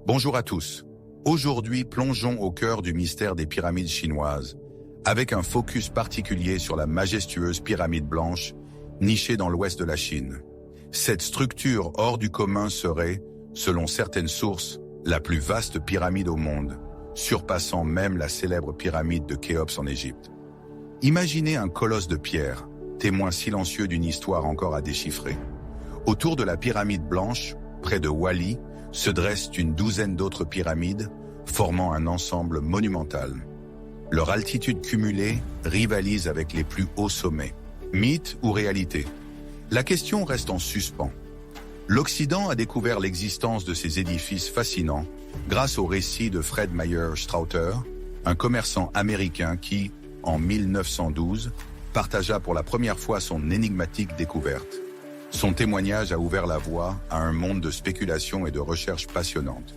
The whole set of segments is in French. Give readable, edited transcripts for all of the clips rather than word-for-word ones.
Bonjour à tous. Aujourd'hui, plongeons au cœur du mystère des pyramides chinoises, avec un focus particulier sur la majestueuse pyramide blanche, nichée dans l'ouest de la Chine. Cette structure hors du commun serait, selon certaines sources, la plus vaste pyramide au monde, surpassant même la célèbre pyramide de Khéops en Égypte. Imaginez un colosse de pierre, témoin silencieux d'une histoire encore à déchiffrer. Autour de la pyramide blanche, près de Wali, se dressent une douzaine d'autres pyramides, formant un ensemble monumental. Leur altitude cumulée rivalise avec les plus hauts sommets. Mythe ou réalité? La question reste en suspens. L'Occident a découvert l'existence de ces édifices fascinants grâce au récit de Fred Meyer Strauter, un commerçant américain qui, en 1912, partagea pour la première fois son énigmatique découverte. Son témoignage a ouvert la voie à un monde de spéculation et de recherche passionnante.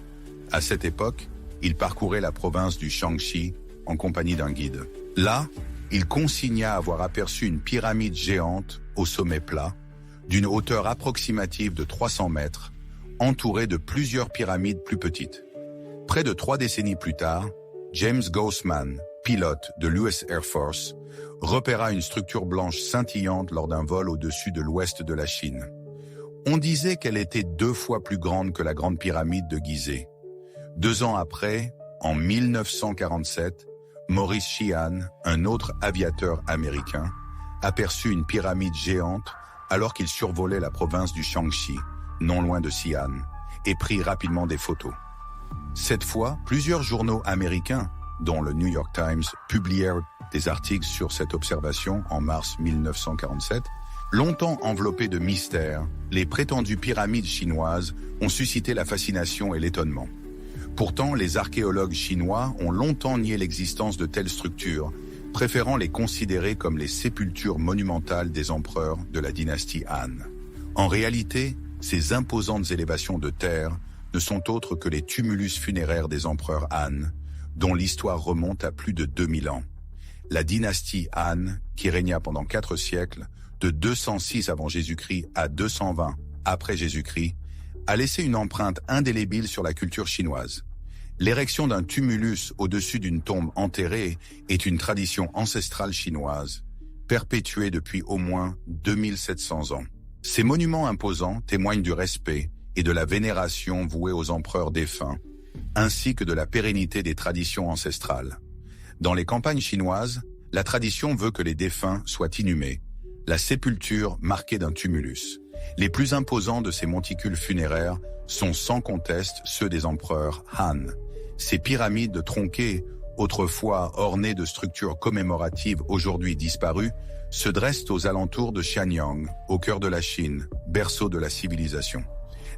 À cette époque, il parcourait la province du Shaanxi en compagnie d'un guide. Là, il consigna avoir aperçu une pyramide géante au sommet plat, d'une hauteur approximative de 300 mètres, entourée de plusieurs pyramides plus petites. Près de 3 décennies plus tard, James Grossman, pilote de l'US Air Force, repéra une structure blanche scintillante lors d'un vol au-dessus de l'ouest de la Chine. On disait qu'elle était 2 fois plus grande que la Grande Pyramide de Gizeh. 2 ans après, en 1947, Maurice Sheehan, un autre aviateur américain, aperçut une pyramide géante alors qu'il survolait la province du Shaanxi, non loin de Xi'an, et prit rapidement des photos. Cette fois, plusieurs journaux américains, dont le New York Times, publièrent des articles sur cette observation en mars 1947. Longtemps enveloppées de mystère, les prétendues pyramides chinoises ont suscité la fascination et l'étonnement. Pourtant, les archéologues chinois ont longtemps nié l'existence de telles structures, préférant les considérer comme les sépultures monumentales des empereurs de la dynastie Han. En réalité, ces imposantes élévations de terre ne sont autres que les tumulus funéraires des empereurs Han, dont l'histoire remonte à plus de 2000 ans. La dynastie Han, qui régna pendant 4 siècles, de 206 avant Jésus-Christ à 220 après Jésus-Christ, a laissé une empreinte indélébile sur la culture chinoise. L'érection d'un tumulus au-dessus d'une tombe enterrée est une tradition ancestrale chinoise, perpétuée depuis au moins 2700 ans. Ces monuments imposants témoignent du respect et de la vénération vouée aux empereurs défunts, ainsi que de la pérennité des traditions ancestrales. Dans les campagnes chinoises, la tradition veut que les défunts soient inhumés, la sépulture marquée d'un tumulus. Les plus imposants de ces monticules funéraires sont sans conteste ceux des empereurs Han. Ces pyramides tronquées, autrefois ornées de structures commémoratives aujourd'hui disparues, se dressent aux alentours de Xianyang, au cœur de la Chine, berceau de la civilisation.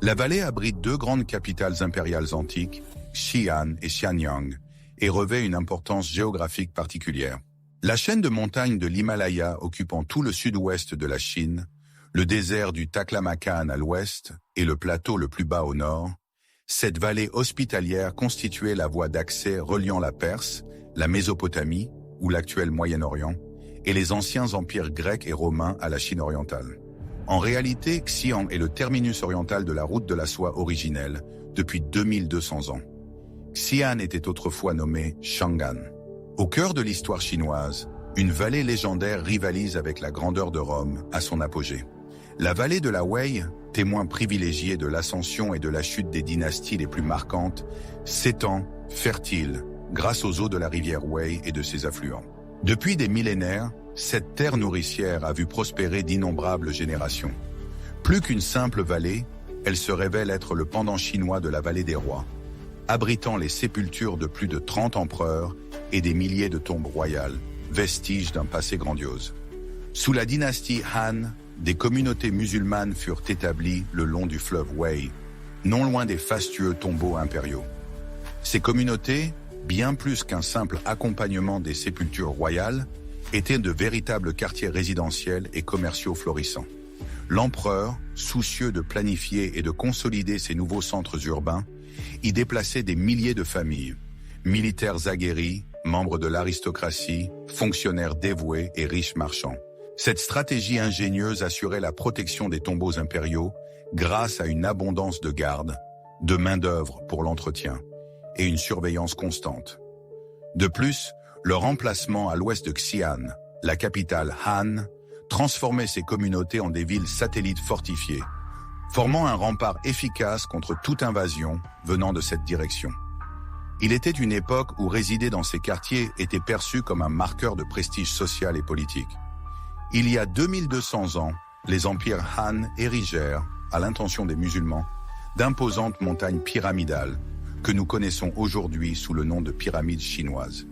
La vallée abrite 2 grandes capitales impériales antiques, Xi'an et Xianyang, et revêt une importance géographique particulière. La chaîne de montagnes de l'Himalaya occupant tout le sud-ouest de la Chine, le désert du Taklamakan à l'ouest et le plateau le plus bas au nord, cette vallée hospitalière constituait la voie d'accès reliant la Perse, la Mésopotamie, ou l'actuel Moyen-Orient, et les anciens empires grecs et romains à la Chine orientale. En réalité, Xi'an est le terminus oriental de la route de la soie originelle, depuis 2200 ans. Xi'an était autrefois nommé Chang'an. Au cœur de l'histoire chinoise, une vallée légendaire rivalise avec la grandeur de Rome à son apogée. La vallée de la Wei, témoin privilégié de l'ascension et de la chute des dynasties les plus marquantes, s'étend, fertile, grâce aux eaux de la rivière Wei et de ses affluents. Depuis des millénaires, cette terre nourricière a vu prospérer d'innombrables générations. Plus qu'une simple vallée, elle se révèle être le pendant chinois de la vallée des rois, abritant les sépultures de plus de 30 empereurs et des milliers de tombes royales, vestiges d'un passé grandiose. Sous la dynastie Han, des communautés musulmanes furent établies le long du fleuve Wei, non loin des fastueux tombeaux impériaux. Ces communautés, bien plus qu'un simple accompagnement des sépultures royales, étaient de véritables quartiers résidentiels et commerciaux florissants. L'empereur, soucieux de planifier et de consolider ces nouveaux centres urbains, y déplaçait des milliers de familles, militaires aguerris, membres de l'aristocratie, fonctionnaires dévoués et riches marchands. Cette stratégie ingénieuse assurait la protection des tombeaux impériaux grâce à une abondance de gardes, de main-d'œuvre pour l'entretien et une surveillance constante. De plus, leur emplacement à l'ouest de Xi'an, la capitale Han, transformait ces communautés en des villes satellites fortifiées, formant un rempart efficace contre toute invasion venant de cette direction. Il était une époque où résider dans ces quartiers était perçu comme un marqueur de prestige social et politique. Il y a 2200 ans, les empires Han érigèrent, à l'intention des musulmans, d'imposantes montagnes pyramidales que nous connaissons aujourd'hui sous le nom de pyramides chinoises.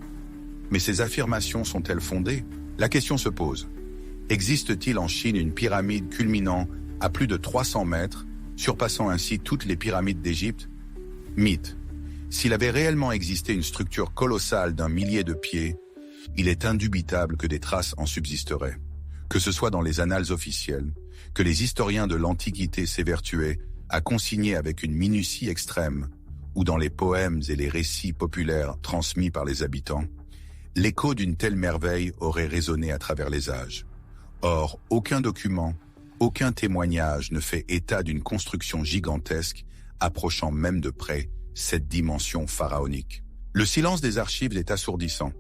Mais ces affirmations sont-elles fondées? La question se pose. Existe-t-il en Chine une pyramide culminant à plus de 300 mètres, surpassant ainsi toutes les pyramides d'Égypte? Mythe. S'il avait réellement existé une structure colossale d'un millier de pieds, il est indubitable que des traces en subsisteraient. Que ce soit dans les annales officielles, que les historiens de l'Antiquité s'évertuaient à consigner avec une minutie extrême, ou dans les poèmes et les récits populaires transmis par les habitants, l'écho d'une telle merveille aurait résonné à travers les âges. Or, aucun document, aucun témoignage ne fait état d'une construction gigantesque, approchant même de près cette dimension pharaonique. Le silence des archives est assourdissant,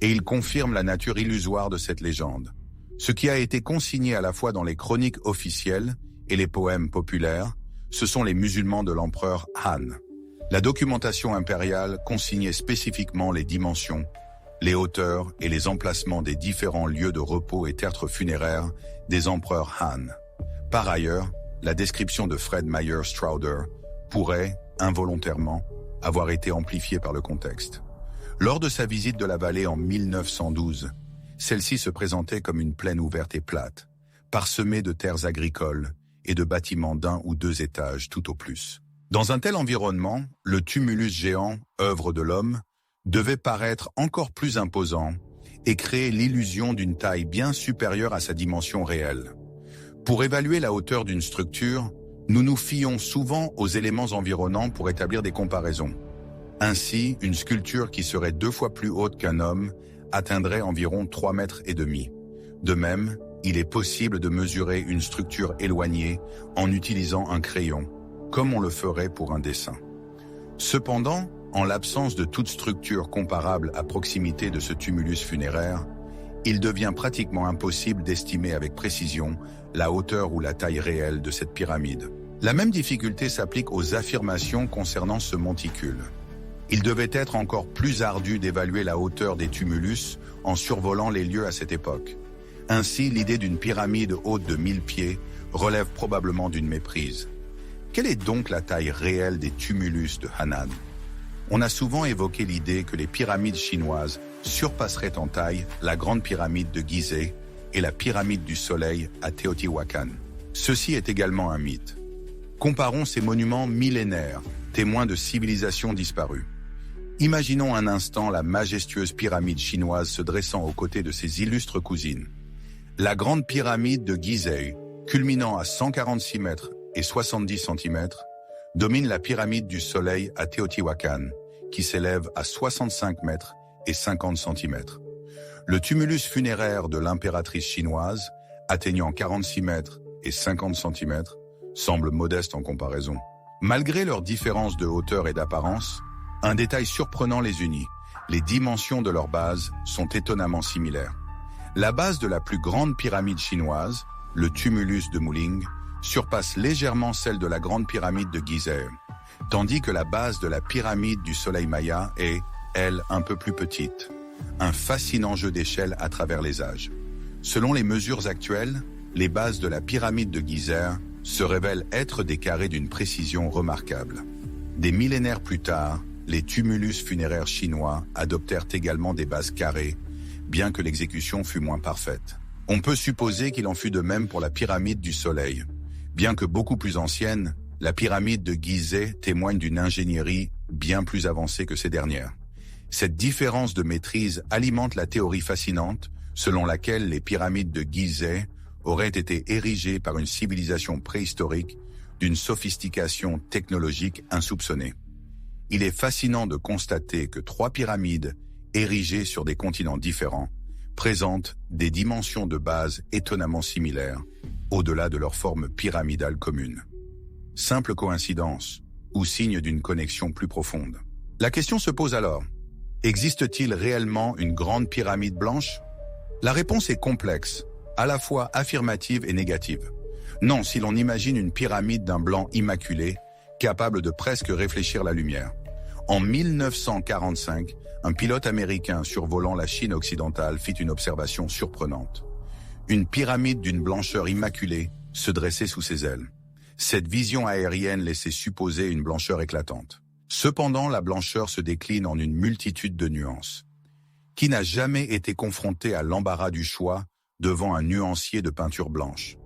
et il confirme la nature illusoire de cette légende. Ce qui a été consigné à la fois dans les chroniques officielles et les poèmes populaires, ce sont les musulmans de l'empereur Han. La documentation impériale consignait spécifiquement les dimensions, les hauteurs et les emplacements des différents lieux de repos et tertres funéraires des empereurs Han. Par ailleurs, la description de Fred Meyer Strouder pourrait, involontairement, avoir été amplifiée par le contexte. Lors de sa visite de la vallée en 1912, celle-ci se présentait comme une plaine ouverte et plate, parsemée de terres agricoles et de bâtiments d'1 ou 2 étages tout au plus. Dans un tel environnement, le tumulus géant, œuvre de l'homme, devait paraître encore plus imposant et créer l'illusion d'une taille bien supérieure à sa dimension réelle. Pour évaluer la hauteur d'une structure, nous nous fions souvent aux éléments environnants pour établir des comparaisons. Ainsi, une sculpture qui serait 2 fois plus haute qu'un homme atteindrait environ 3,5 mètres. De même, il est possible de mesurer une structure éloignée en utilisant un crayon, comme on le ferait pour un dessin. Cependant, en l'absence de toute structure comparable à proximité de ce tumulus funéraire, il devient pratiquement impossible d'estimer avec précision la hauteur ou la taille réelle de cette pyramide. La même difficulté s'applique aux affirmations concernant ce monticule. Il devait être encore plus ardu d'évaluer la hauteur des tumulus en survolant les lieux à cette époque. Ainsi, l'idée d'une pyramide haute de 1000 pieds relève probablement d'une méprise. Quelle est donc la taille réelle des tumulus de Hanan? On a souvent évoqué l'idée que les pyramides chinoises surpasseraient en taille la grande pyramide de Gizeh et la pyramide du Soleil à Teotihuacan. Ceci est également un mythe. Comparons ces monuments millénaires, témoins de civilisations disparues. Imaginons un instant la majestueuse pyramide chinoise se dressant aux côtés de ses illustres cousines. La grande pyramide de Gizeh, culminant à 146 mètres et 70 cm, domine la pyramide du Soleil à Teotihuacan, qui s'élève à 65 mètres et 50 cm. Le tumulus funéraire de l'impératrice chinoise, atteignant 46 mètres et 50 cm, semble modeste en comparaison. Malgré leurs différences de hauteur et d'apparence, un détail surprenant les unit. Les dimensions de leur base sont étonnamment similaires. La base de la plus grande pyramide chinoise, le tumulus de Muling, surpasse légèrement celle de la grande pyramide de Gizeh, tandis que la base de la pyramide du Soleil Maya est, elle, un peu plus petite. Un fascinant jeu d'échelle à travers les âges. Selon les mesures actuelles, les bases de la pyramide de Gizeh se révèlent être des carrés d'une précision remarquable. Des millénaires plus tard, les tumulus funéraires chinois adoptèrent également des bases carrées, bien que l'exécution fût moins parfaite. On peut supposer qu'il en fut de même pour la pyramide du Soleil. Bien que beaucoup plus ancienne, la pyramide de Gizeh témoigne d'une ingénierie bien plus avancée que ces dernières. Cette différence de maîtrise alimente la théorie fascinante selon laquelle les pyramides de Gizeh auraient été érigées par une civilisation préhistorique d'une sophistication technologique insoupçonnée. Il est fascinant de constater que 3 pyramides, érigées sur des continents différents, présentent des dimensions de base étonnamment similaires, au-delà de leur forme pyramidale commune. Simple coïncidence, ou signe d'une connexion plus profonde. La question se pose alors, existe-t-il réellement une grande pyramide blanche? La réponse est complexe, à la fois affirmative et négative. Non, si l'on imagine une pyramide d'un blanc immaculé, capable de presque réfléchir la lumière. En 1945, un pilote américain survolant la Chine occidentale fit une observation surprenante. Une pyramide d'une blancheur immaculée se dressait sous ses ailes. Cette vision aérienne laissait supposer une blancheur éclatante. Cependant, la blancheur se décline en une multitude de nuances. Qui n'a jamais été confronté à l'embarras du choix devant un nuancier de peinture blanche?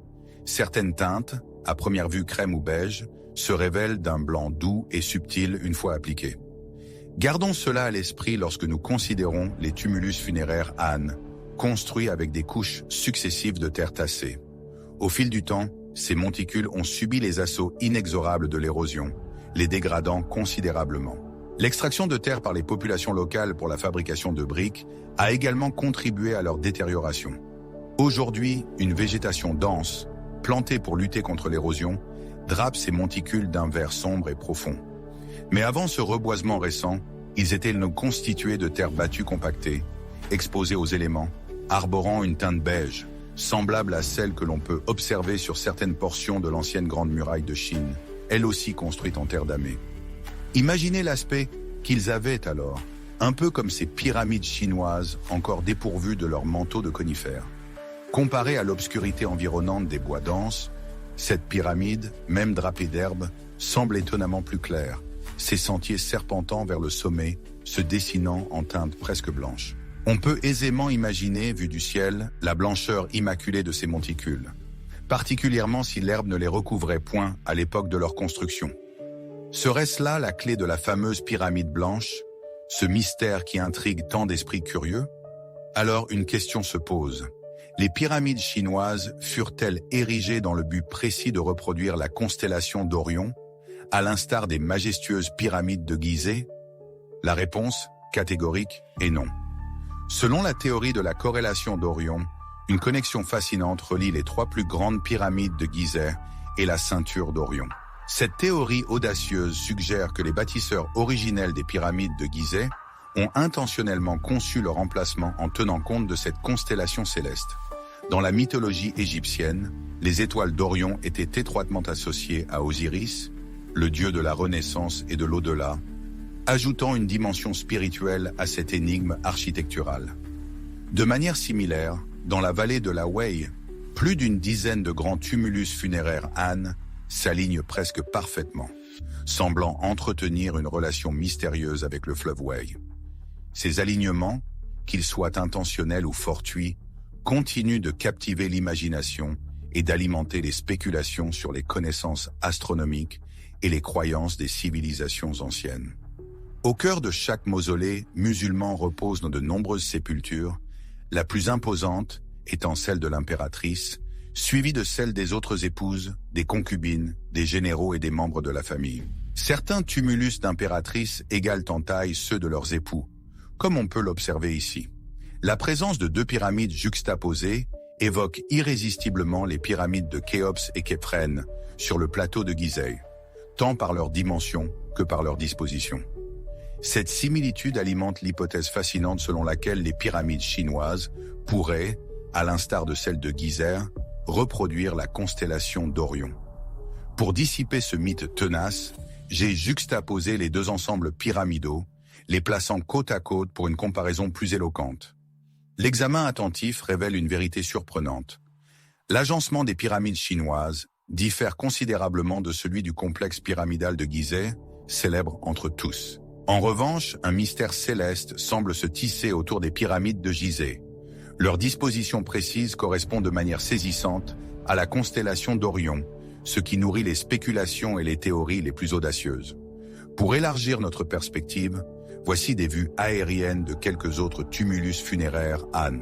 Certaines teintes, à première vue crème ou beige, se révèlent d'un blanc doux et subtil une fois appliquées. Gardons cela à l'esprit lorsque nous considérons les tumulus funéraires Han, construits avec des couches successives de terre tassée. Au fil du temps, ces monticules ont subi les assauts inexorables de l'érosion, les dégradant considérablement. L'extraction de terre par les populations locales pour la fabrication de briques a également contribué à leur détérioration. Aujourd'hui, une végétation dense, plantée pour lutter contre l'érosion, drape ces monticules d'un vert sombre et profond. Mais avant ce reboisement récent, ils étaient constitués de terre battue compactée, exposés aux éléments, arborant une teinte beige, semblable à celle que l'on peut observer sur certaines portions de l'ancienne Grande Muraille de Chine, elle aussi construite en terre damée. Imaginez l'aspect qu'ils avaient alors, un peu comme ces pyramides chinoises encore dépourvues de leurs manteaux de conifères. Comparée à l'obscurité environnante des bois denses, cette pyramide, même drapée d'herbe, semble étonnamment plus claire, ses sentiers serpentant vers le sommet, se dessinant en teinte presque blanche. On peut aisément imaginer, vu du ciel, la blancheur immaculée de ces monticules, particulièrement si l'herbe ne les recouvrait point à l'époque de leur construction. Serait-ce là la clé de la fameuse pyramide blanche, ce mystère qui intrigue tant d'esprits curieux? Alors une question se pose. Les pyramides chinoises furent-elles érigées dans le but précis de reproduire la constellation d'Orion, à l'instar des majestueuses pyramides de Gizeh? La réponse, catégorique, est non. Selon la théorie de la corrélation d'Orion, une connexion fascinante relie les trois plus grandes pyramides de Gizeh et la ceinture d'Orion. Cette théorie audacieuse suggère que les bâtisseurs originels des pyramides de Gizeh ont intentionnellement conçu leur emplacement en tenant compte de cette constellation céleste. Dans la mythologie égyptienne, les étoiles d'Orion étaient étroitement associées à Osiris, le dieu de la renaissance et de l'au-delà, ajoutant une dimension spirituelle à cette énigme architecturale. De manière similaire, dans la vallée de la Wei, plus d'une dizaine de grands tumulus funéraires Han s'alignent presque parfaitement, semblant entretenir une relation mystérieuse avec le fleuve Wei. Ces alignements, qu'ils soient intentionnels ou fortuits, continuent de captiver l'imagination et d'alimenter les spéculations sur les connaissances astronomiques et les croyances des civilisations anciennes. Au cœur de chaque mausolée musulman repose dans de nombreuses sépultures, la plus imposante étant celle de l'impératrice, suivie de celle des autres épouses, des concubines, des généraux et des membres de la famille. Certains tumulus d'impératrices égalent en taille ceux de leurs époux, comme on peut l'observer ici. La présence de deux pyramides juxtaposées évoque irrésistiblement les pyramides de Khéops et Khéphren sur le plateau de Gizeh, tant par leur dimension que par leur disposition. Cette similitude alimente l'hypothèse fascinante selon laquelle les pyramides chinoises pourraient, à l'instar de celles de Gizeh, reproduire la constellation d'Orion. Pour dissiper ce mythe tenace, j'ai juxtaposé les deux ensembles pyramidaux, les plaçant côte à côte pour une comparaison plus éloquente. L'examen attentif révèle une vérité surprenante. L'agencement des pyramides chinoises diffère considérablement de celui du complexe pyramidal de Gizeh, célèbre entre tous. En revanche, un mystère céleste semble se tisser autour des pyramides de Gizeh. Leur disposition précise correspond de manière saisissante à la constellation d'Orion, ce qui nourrit les spéculations et les théories les plus audacieuses. Pour élargir notre perspective, voici des vues aériennes de quelques autres tumulus funéraires Han.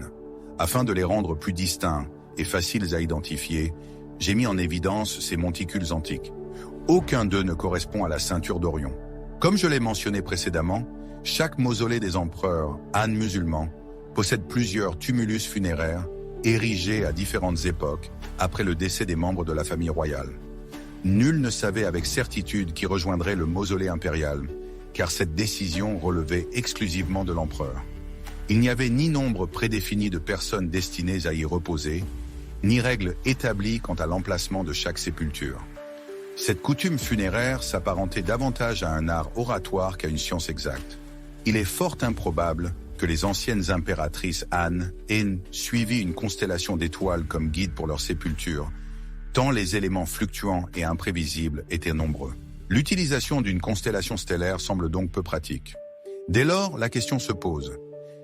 Afin de les rendre plus distincts et faciles à identifier, j'ai mis en évidence ces monticules antiques. Aucun d'eux ne correspond à la ceinture d'Orion. Comme je l'ai mentionné précédemment, chaque mausolée des empereurs Han musulmans possède plusieurs tumulus funéraires érigés à différentes époques après le décès des membres de la famille royale. Nul ne savait avec certitude qui rejoindrait le mausolée impérial, car cette décision relevait exclusivement de l'empereur. Il n'y avait ni nombre prédéfini de personnes destinées à y reposer, ni règles établies quant à l'emplacement de chaque sépulture. Cette coutume funéraire s'apparentait davantage à un art oratoire qu'à une science exacte. Il est fort improbable que les anciennes impératrices Han aient suivi une constellation d'étoiles comme guide pour leur sépulture, tant les éléments fluctuants et imprévisibles étaient nombreux. L'utilisation d'une constellation stellaire semble donc peu pratique. Dès lors, la question se pose.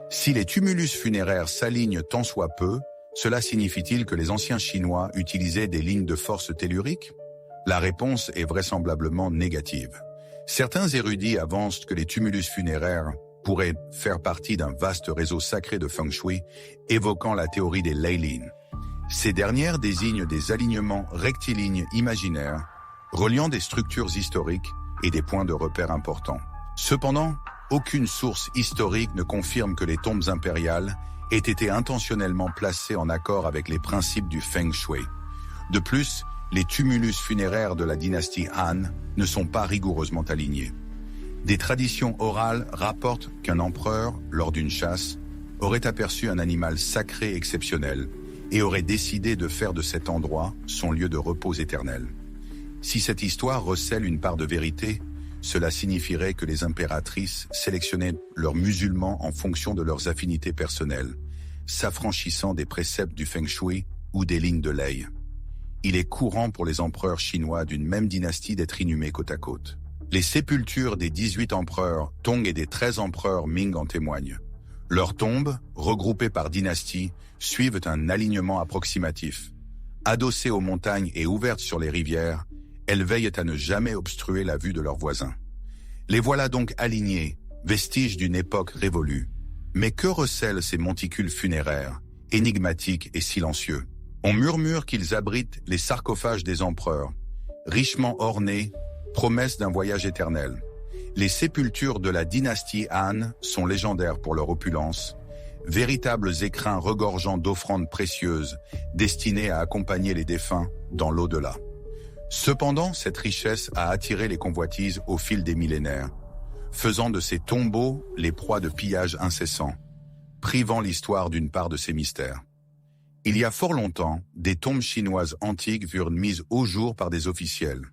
Si les tumulus funéraires s'alignent tant soit peu, cela signifie-t-il que les anciens Chinois utilisaient des lignes de force telluriques? La réponse est vraisemblablement négative. Certains érudits avancent que les tumulus funéraires pourraient faire partie d'un vaste réseau sacré de feng shui, évoquant la théorie des Leilin. Ces dernières désignent des alignements rectilignes imaginaires, reliant des structures historiques et des points de repère importants. Cependant, aucune source historique ne confirme que les tombes impériales aient été intentionnellement placées en accord avec les principes du feng shui. De plus, les tumulus funéraires de la dynastie Han ne sont pas rigoureusement alignés. Des traditions orales rapportent qu'un empereur, lors d'une chasse, aurait aperçu un animal sacré exceptionnel et aurait décidé de faire de cet endroit son lieu de repos éternel. Si cette histoire recèle une part de vérité, cela signifierait que les impératrices sélectionnaient leurs musulmans en fonction de leurs affinités personnelles, s'affranchissant des préceptes du feng shui ou des lignes de lei. Il est courant pour les empereurs chinois d'une même dynastie d'être inhumés côte à côte. Les sépultures des 18 empereurs Tong et des 13 empereurs Ming en témoignent. Leurs tombes, regroupées par dynastie, suivent un alignement approximatif. Adossées aux montagnes et ouvertes sur les rivières, elles veillent à ne jamais obstruer la vue de leurs voisins. Les voilà donc alignés, vestiges d'une époque révolue. Mais que recèlent ces monticules funéraires, énigmatiques et silencieux? On murmure qu'ils abritent les sarcophages des empereurs, richement ornés, promesse d'un voyage éternel. Les sépultures de la dynastie Han sont légendaires pour leur opulence, véritables écrins regorgeant d'offrandes précieuses destinées à accompagner les défunts dans l'au-delà. Cependant, cette richesse a attiré les convoitises au fil des millénaires, faisant de ces tombeaux les proies de pillages incessants, privant l'histoire d'une part de ses mystères. Il y a fort longtemps, des tombes chinoises antiques furent mises au jour par des officiels.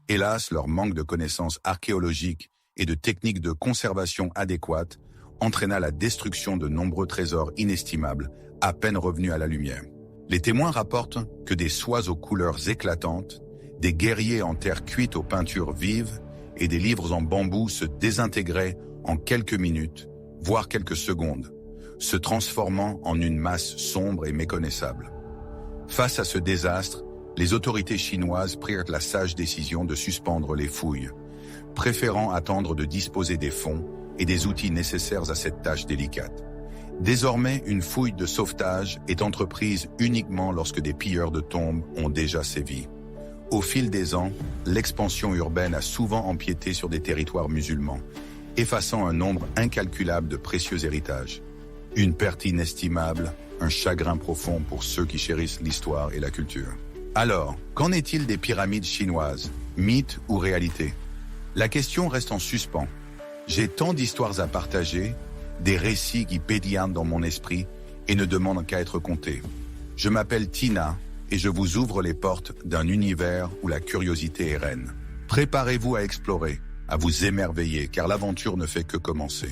Hélas, leur manque de connaissances archéologiques et de techniques de conservation adéquates entraîna la destruction de nombreux trésors inestimables, à peine revenus à la lumière. Les témoins rapportent que des soies aux couleurs éclatantes, des guerriers en terre cuite aux peintures vives et des livres en bambou se désintégraient en quelques minutes, voire quelques secondes, se transformant en une masse sombre et méconnaissable. Face à ce désastre, les autorités chinoises prirent la sage décision de suspendre les fouilles, préférant attendre de disposer des fonds et des outils nécessaires à cette tâche délicate. Désormais, une fouille de sauvetage est entreprise uniquement lorsque des pilleurs de tombes ont déjà sévi. Au fil des ans, l'expansion urbaine a souvent empiété sur des territoires musulmans, effaçant un nombre incalculable de précieux héritages. Une perte inestimable, un chagrin profond pour ceux qui chérissent l'histoire et la culture. Alors, qu'en est-il des pyramides chinoises, mythe ou réalité? La question reste en suspens. J'ai tant d'histoires à partager, des récits qui pédillent dans mon esprit et ne demandent qu'à être contés. Je m'appelle Tina et je vous ouvre les portes d'un univers où la curiosité est reine. Préparez-vous à explorer, à vous émerveiller, car l'aventure ne fait que commencer.